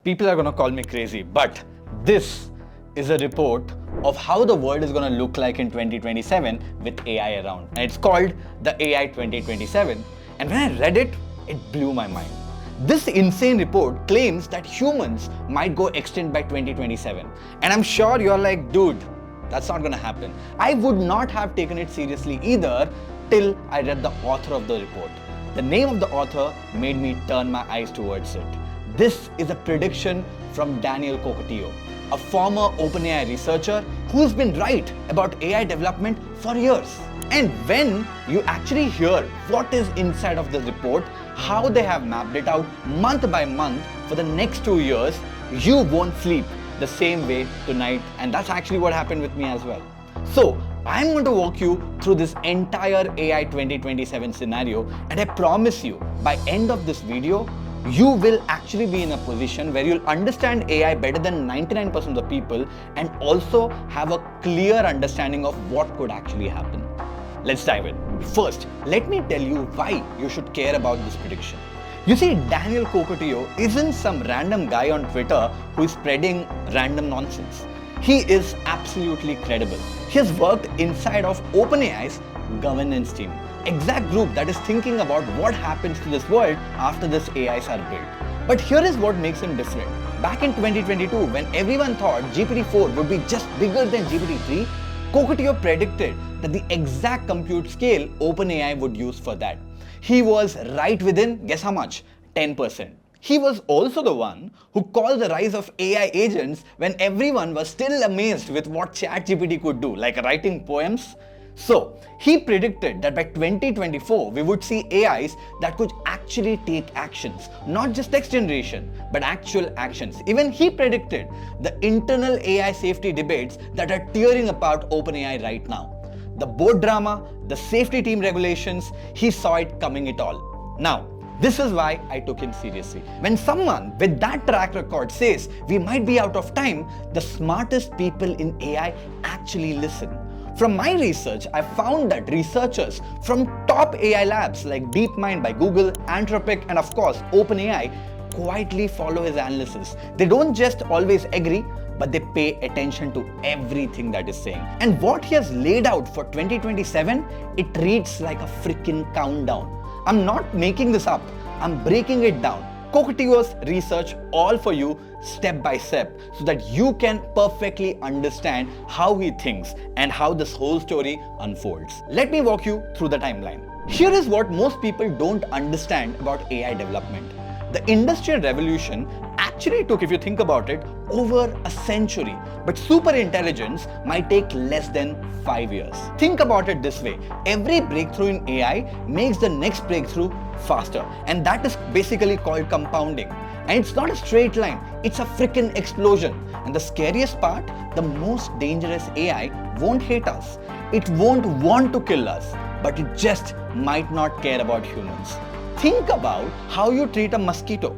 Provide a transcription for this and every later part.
People are going to call me crazy, but this is a report of how the world is going to look like in 2027 with AI around. And it's called the AI 2027. And when I read it, it blew my mind. This insane report claims that humans might go extinct by 2027. And I'm sure you're like, dude, that's not going to happen. I would not have taken it seriously either till I read the author of the report. The name of the author made me turn my eyes towards it. This is a prediction from Daniel Cocotillo, a former OpenAI researcher who's been right about AI development for years. And when you actually hear what is inside of the report, how they have mapped it out month by month for the next 2 years, you won't sleep the same way tonight. And that's actually what happened with me as well. So I'm going to walk you through this entire AI 2027 scenario, and I promise you by end of this video, you will actually be in a position where you'll understand AI better than 99% of the people and also have a clear understanding of what could actually happen. Let's dive in. First, let me tell you why you should care about this prediction. You see, Daniel Cocotillo isn't some random guy on Twitter who is spreading random nonsense. He is absolutely credible. He has worked inside of OpenAI's governance team, exact group that is thinking about what happens to this world after these AIs are built. But here is what makes him different. Back in 2022, when everyone thought GPT-4 would be just bigger than GPT-3, Cocotillo predicted that the exact compute scale OpenAI would use for that. He was right within, guess how much? 10%. He was also the one who called the rise of AI agents when everyone was still amazed with what ChatGPT could do, like writing poems. So, he predicted that by 2024, we would see AIs that could actually take actions, not just text generation, but actual actions. Even he predicted the internal AI safety debates that are tearing apart OpenAI right now. The board drama, the safety team regulations, he saw it coming it all. Now, this is why I took him seriously. When someone with that track record says we might be out of time, the smartest people in AI actually listen. From my research, I found that researchers from top AI labs like DeepMind by Google, Anthropic, and of course OpenAI quietly follow his analysis. They don't just always agree, but they pay attention to everything that is saying. And what he has laid out for 2027, it reads like a freaking countdown. I'm not making this up, I'm breaking it down. Cocotillo's research all for you step by step so that you can perfectly understand how he thinks and how this whole story unfolds. Let me walk you through the timeline. Here is what most people don't understand about AI development. The Industrial Revolution actually took, if you think about it, over a century, but super intelligence might take less than 5 years. Think about it this way, every breakthrough in AI makes the next breakthrough faster, and that is basically called compounding. And it's not a straight line, it's a freaking explosion. And the scariest part, the most dangerous AI won't hate us. It won't want to kill us, but it just might not care about humans. Think about how you treat a mosquito.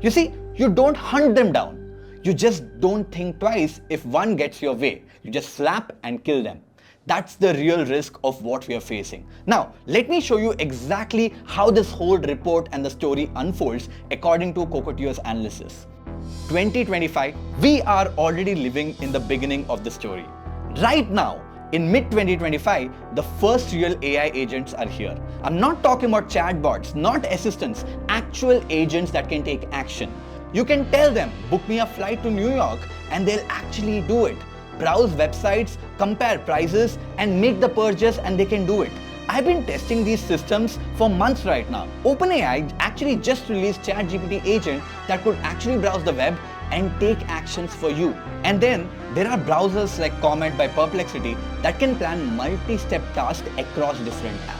You see, you don't hunt them down. You just don't think twice if one gets your way. You just slap and kill them. That's the real risk of what we are facing. Now, let me show you exactly how this whole report and the story unfolds according to Cocotillo's analysis. 2025, we are already living in the beginning of the story. Right now, in mid-2025, the first real AI agents are here. I'm not talking about chatbots, not assistants, actual agents that can take action. You can tell them, book me a flight to New York, and they'll actually do it. Browse websites, compare prices, and make the purchase, and they can do it. I've been testing these systems for months right now. OpenAI actually just released ChatGPT agent that could actually browse the web and take actions for you. And then there are browsers like Comet by Perplexity that can plan multi-step tasks across different apps.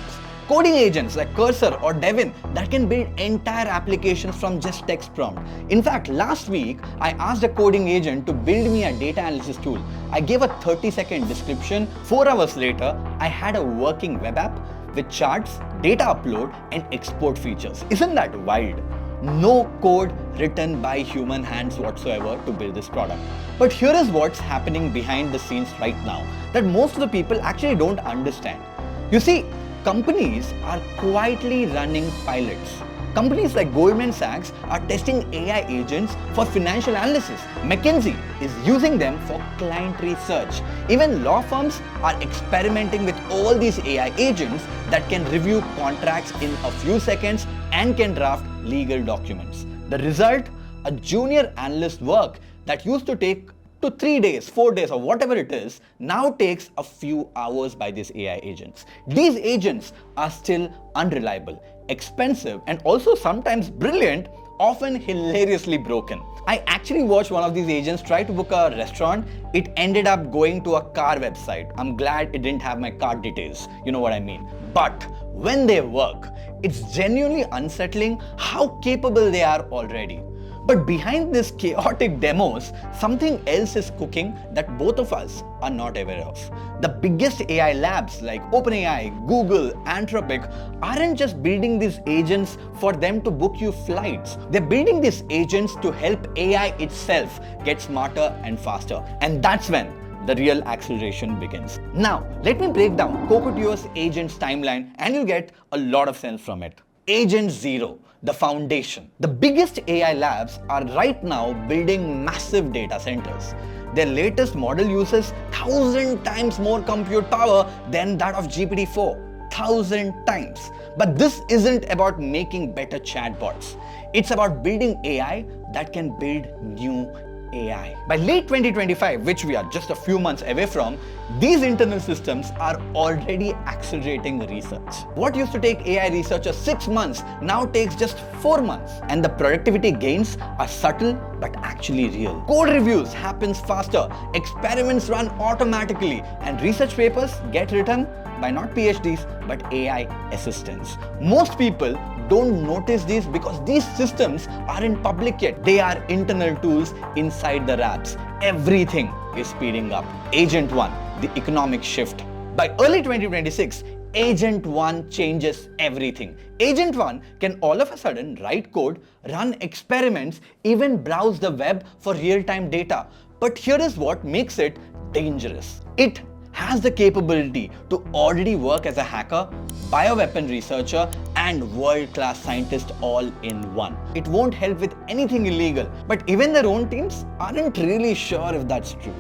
Coding agents like Cursor or Devin that can build entire applications from just text prompt. In fact, last week, I asked a coding agent to build me a data analysis tool. I gave a 30-second description. 4 hours later, I had a working web app with charts, data upload, and export features. Isn't that wild? No code written by human hands whatsoever to build this product. But here is what's happening behind the scenes right now that most of the people actually don't understand. You see, companies are quietly running pilots. Companies like Goldman Sachs are testing AI agents for financial analysis. McKinsey is using them for client research. Even law firms are experimenting with all these AI agents that can review contracts in a few seconds and can draft legal documents. The result? A junior analyst work that used to take 3 days, 4 days, or whatever it is, now takes a few hours by these AI agents. These agents are still unreliable, expensive, and also sometimes brilliant, often hilariously broken. I actually watched one of these agents try to book a restaurant. It ended up going to a car website. I'm glad it didn't have my card details. You know what I mean. But when they work, it's genuinely unsettling how capable they are already. But behind these chaotic demos, something else is cooking that both of us are not aware of. The biggest AI labs like OpenAI, Google, Anthropic aren't just building these agents for them to book you flights. They're building these agents to help AI itself get smarter and faster. And that's when the real acceleration begins. Now, let me break down Cocotuo's agents timeline and you'll get a lot of sense from it. Agent Zero, the foundation. The biggest AI labs are right now building massive data centers. Their latest model uses 1,000 times more compute power than that of GPT-4. 1,000 times. But this isn't about making better chatbots. It's about building AI that can build new AI. By late 2025, which we are just a few months away from, these internal systems are already accelerating research. What used to take AI researchers 6 months now takes just 4 months. And the productivity gains are subtle but actually real. Code reviews happens faster, experiments run automatically, and research papers get written by not PhDs but AI assistants. Most people don't notice these because these systems aren't public yet. They are internal tools inside the labs. Everything is speeding up. Agent 1, the economic shift. By early 2026, Agent 1 changes everything. Agent 1 can all of a sudden write code, run experiments, even browse the web for real-time data. But here is what makes it dangerous. It has the capability to already work as a hacker, bioweapon researcher, and world-class scientist all in one. It won't help with anything illegal, but even their own teams aren't really sure if that's true.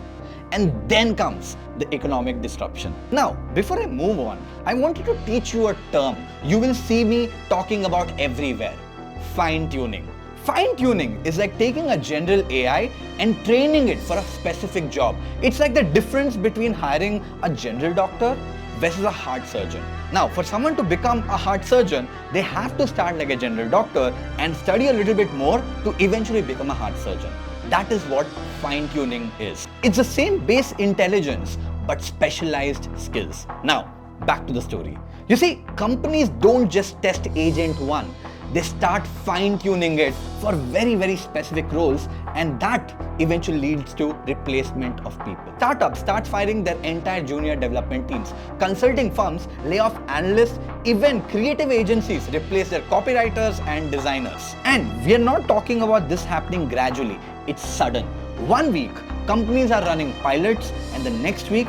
And then comes the economic disruption. Now, before I move on, I wanted to teach you a term you will see me talking about everywhere: fine-tuning. Fine-tuning is like taking a general AI and training it for a specific job. It's like the difference between hiring a general doctor versus a heart surgeon. Now, for someone to become a heart surgeon, they have to start like a general doctor and study a little bit more to eventually become a heart surgeon. That is what fine-tuning is. It's the same base intelligence, but specialized skills. Now, back to the story. You see, companies don't just test Agent 1. They start fine-tuning it for very, very specific roles, and that eventually leads to replacement of people. Startups start firing their entire junior development teams. Consulting firms lay off analysts. Even creative agencies replace their copywriters and designers. And we are not talking about this happening gradually. It's sudden. 1 week, companies are running pilots, and the next week,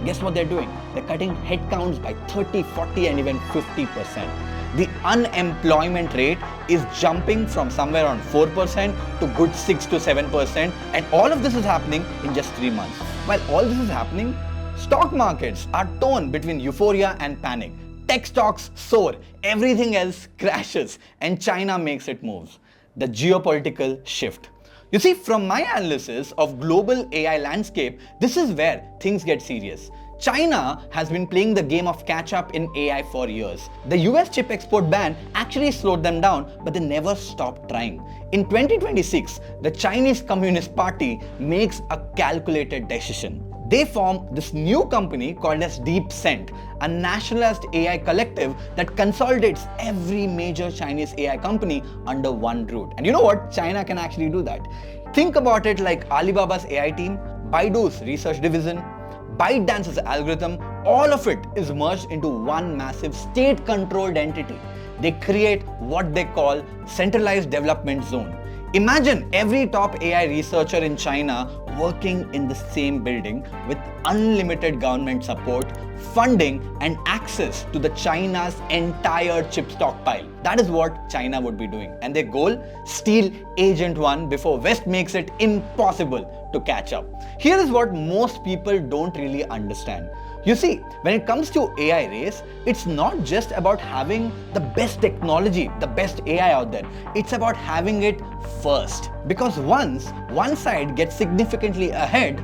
guess what they're doing? They're cutting headcounts by 30, 40, and even 50%. The unemployment rate is jumping from somewhere around 4% to good 6 to 7%, and all of this is happening in just 3 months. While all this is happening, stock markets are torn between euphoria and panic. Tech stocks soar, everything else crashes, and China makes its moves. The geopolitical shift. You see, from my analysis of global AI landscape, this is where things get serious. China has been playing the game of catch-up in AI for years. The US chip export ban actually slowed them down, but they never stopped trying. In 2026, the Chinese Communist Party makes a calculated decision. They form this new company called as DeepScent, a nationalized AI collective that consolidates every major Chinese AI company under one root. And you know what? China can actually do that. Think about it like Alibaba's AI team, Baidu's research division, ByteDance's algorithm, all of it is merged into one massive state-controlled entity. They create what they call centralized development zone. Imagine every top AI researcher in China working in the same building with unlimited government support, funding and access to the China's entire chip stockpile. That is what China would be doing. And their goal? Steal Agent 1 before West makes it impossible to catch up. Here is what most people don't really understand. You see, when it comes to AI race, it's not just about having the best technology, the best AI out there. It's about having it first. Because once one side gets significantly ahead,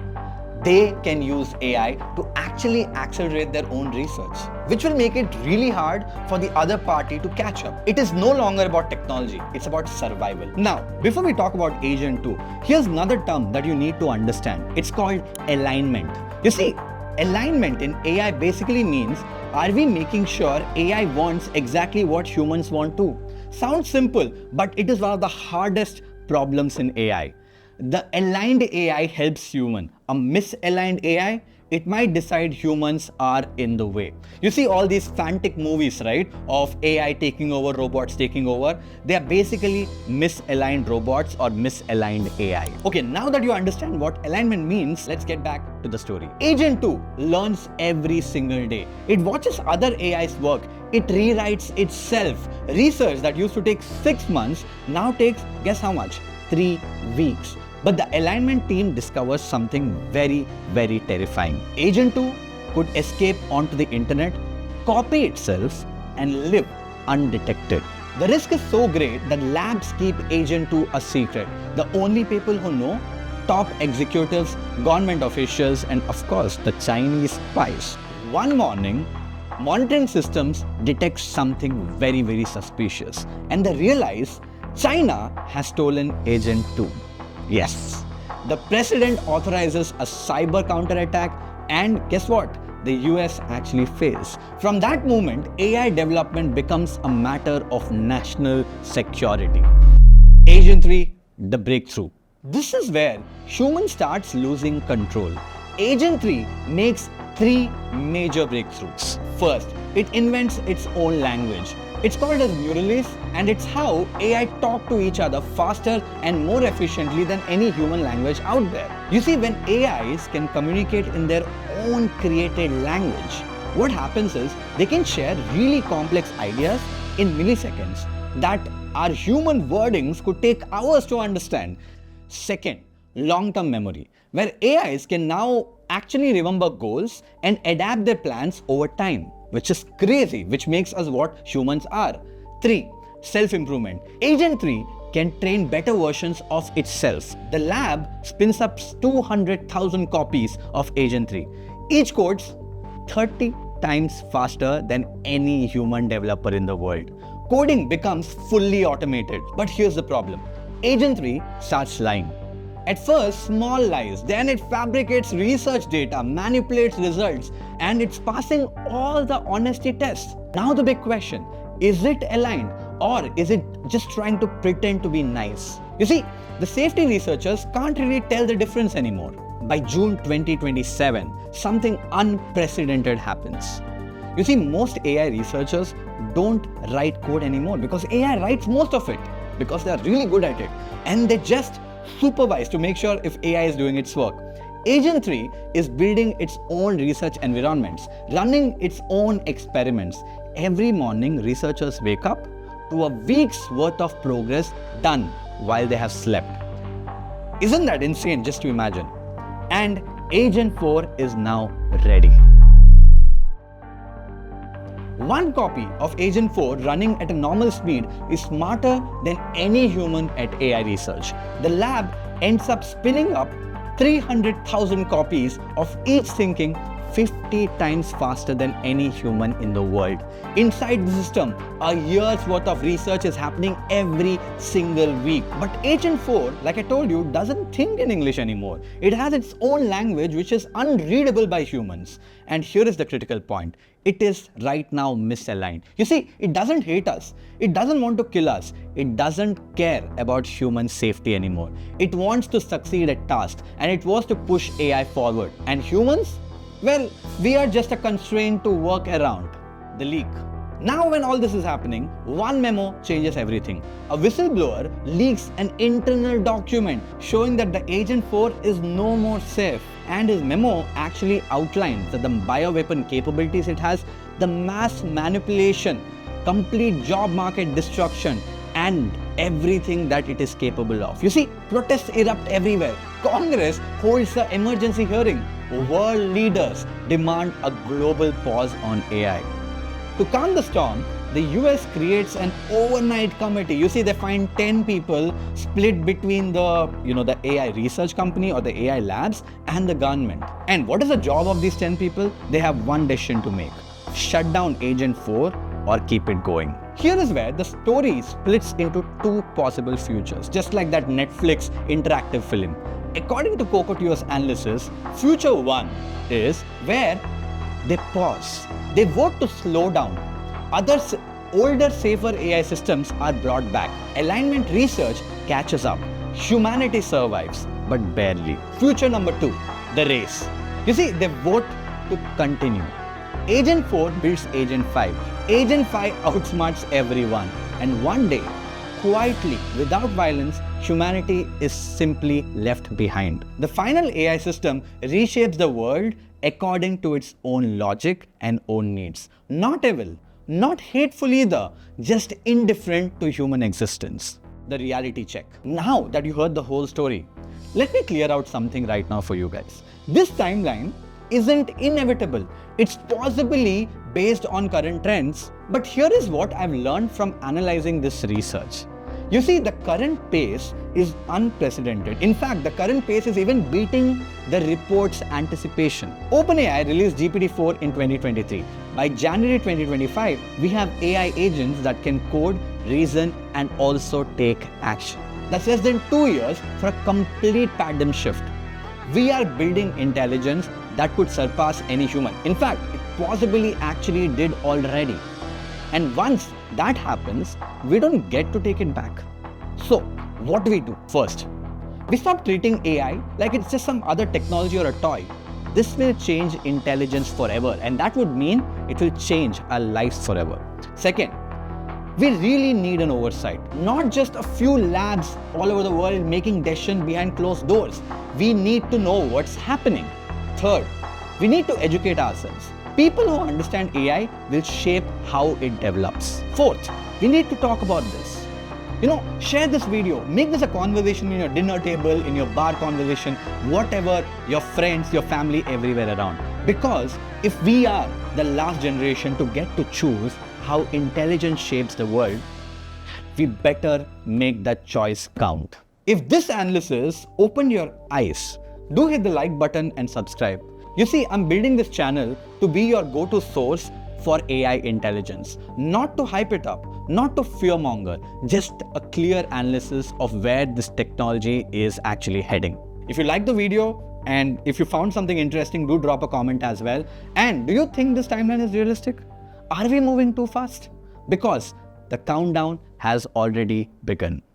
they can use AI to actually accelerate their own research, which will make it really hard for the other party to catch up. It is no longer about technology, it's about survival. Now, before we talk about Agent 2, here's another term that you need to understand. It's called alignment. You see, alignment in AI basically means, are we making sure AI wants exactly what humans want too? Sounds simple, but it is one of the hardest problems in AI. The aligned AI helps human. A misaligned AI, it might decide humans are in the way. You see all these frantic movies, right, of AI taking over, robots taking over. They are basically misaligned robots or misaligned AI. Okay, now that you understand what alignment means, let's get back to the story. Agent 2 learns every single day. It watches other AIs work. It rewrites itself. Research that used to take 6 months now takes, guess how much? 3 weeks. But the alignment team discovers something very, very terrifying. Agent 2 could escape onto the internet, copy itself, and live undetected. The risk is so great that labs keep Agent 2 a secret. The only people who know, top executives, government officials, and of course the Chinese spies. One morning, monitoring systems detect something very, very suspicious, and they realize China has stolen Agent 2. Yes, the president authorizes a cyber counterattack, and guess what? The US actually fails. From that moment, AI development becomes a matter of national security. Agent 3, the breakthrough. This is where human starts losing control. Agent 3 makes 3 major breakthroughs. First, it invents its own language. It's called as Neuralese, and it's how AI talk to each other faster and more efficiently than any human language out there. You see, when AIs can communicate in their own created language, what happens is they can share really complex ideas in milliseconds that our human wordings could take hours to understand. Second, long-term memory, where AIs can now actually remember goals and adapt their plans over time, which is crazy, which makes us what humans are. 3. Self-improvement. Agent 3 can train better versions of itself. The lab spins up 200,000 copies of Agent 3. Each codes 30 times faster than any human developer in the world. Coding becomes fully automated. But here's the problem. Agent 3 starts lying. At first, small lies, then it fabricates research data, manipulates results, and it's passing all the honesty tests. Now the big question, is it aligned or is it just trying to pretend to be nice? You see, the safety researchers can't really tell the difference anymore. By June 2027, something unprecedented happens. You see, most AI researchers don't write code anymore because AI writes most of it because they're really good at it, and they just supervise to make sure if AI is doing its work. Agent 3 is building its own research environments, running its own experiments. Every morning, researchers wake up to a week's worth of progress done while they have slept. Isn't that insane just to imagine? And Agent 4 is now ready. One copy of Agent 4 running at a normal speed is smarter than any human at AI research. The lab ends up spinning up 300,000 copies of each thinking 50 times faster than any human in the world. Inside the system, a year's worth of research is happening every single week. But Agent 4, like I told you, doesn't think in English anymore. It has its own language which is unreadable by humans. And here is the critical point. It is right now misaligned. You see, it doesn't hate us. It doesn't want to kill us. It doesn't care about human safety anymore. It wants to succeed at tasks, and it wants to push AI forward. And humans? Well, we are just a constraint to work around. The leak. Now when all this is happening, one memo changes everything. A whistleblower leaks an internal document showing that the Agent 4 is no more safe. And his memo actually outlines that the bioweapon capabilities it has, the mass manipulation, complete job market destruction, and everything that it is capable of. You see, protests erupt everywhere. Congress holds an emergency hearing. World leaders demand a global pause on AI. To calm the storm, the US creates an overnight committee. You see, they find 10 people split between the AI research company or the AI labs and the government. And what is the job of these 10 people? They have one decision to make: shut down Agent 4 or keep it going. Here is where the story splits into two possible futures, just like that Netflix interactive film. According to Cocotuo's analysis, future one is where they pause. They vote to slow down. Others, older, safer AI systems are brought back. Alignment research catches up. Humanity survives, but barely. Future number two, the race. You see, they vote to continue. Agent 4 beats Agent 5. Agent 5 outsmarts everyone. And one day, quietly, without violence, humanity is simply left behind. The final AI system reshapes the world according to its own logic and own needs. Not evil, not hateful either, just indifferent to human existence. The reality check. Now that you heard the whole story, let me clear out something right now for you guys. This timeline isn't inevitable. It's possibly based on current trends, but here is what I've learned from analyzing this research. You see, the current pace is unprecedented. In fact, the current pace is even beating the report's anticipation. OpenAI released GPT-4 in 2023. By January 2025, we have AI agents that can code, reason, and also take action. That's less than 2 years for a complete paradigm shift. We are building intelligence that could surpass any human. In fact, it possibly actually did already. And once that happens, we don't get to take it back. So, what do we do? First, we stop treating AI like it's just some other technology or a toy. This will change intelligence forever, and that would mean it will change our lives forever. Second, we really need an oversight, not just a few labs all over the world making decisions behind closed doors. We need to know what's happening. Third, we need to educate ourselves. People who understand AI will shape how it develops. Fourth, we need to talk about this. Share this video, make this a conversation in your dinner table, in your bar conversation, whatever, your friends, your family, everywhere around. Because if we are the last generation to get to choose how intelligence shapes the world, we better make that choice count. If this analysis opened your eyes, do hit the like button and subscribe. You see, I'm building this channel to be your go-to source for AI intelligence. Not to hype it up, not to fearmonger, just a clear analysis of where this technology is actually heading. If you like the video and if you found something interesting, do drop a comment as well. And do you think this timeline is realistic? Are we moving too fast? Because the countdown has already begun.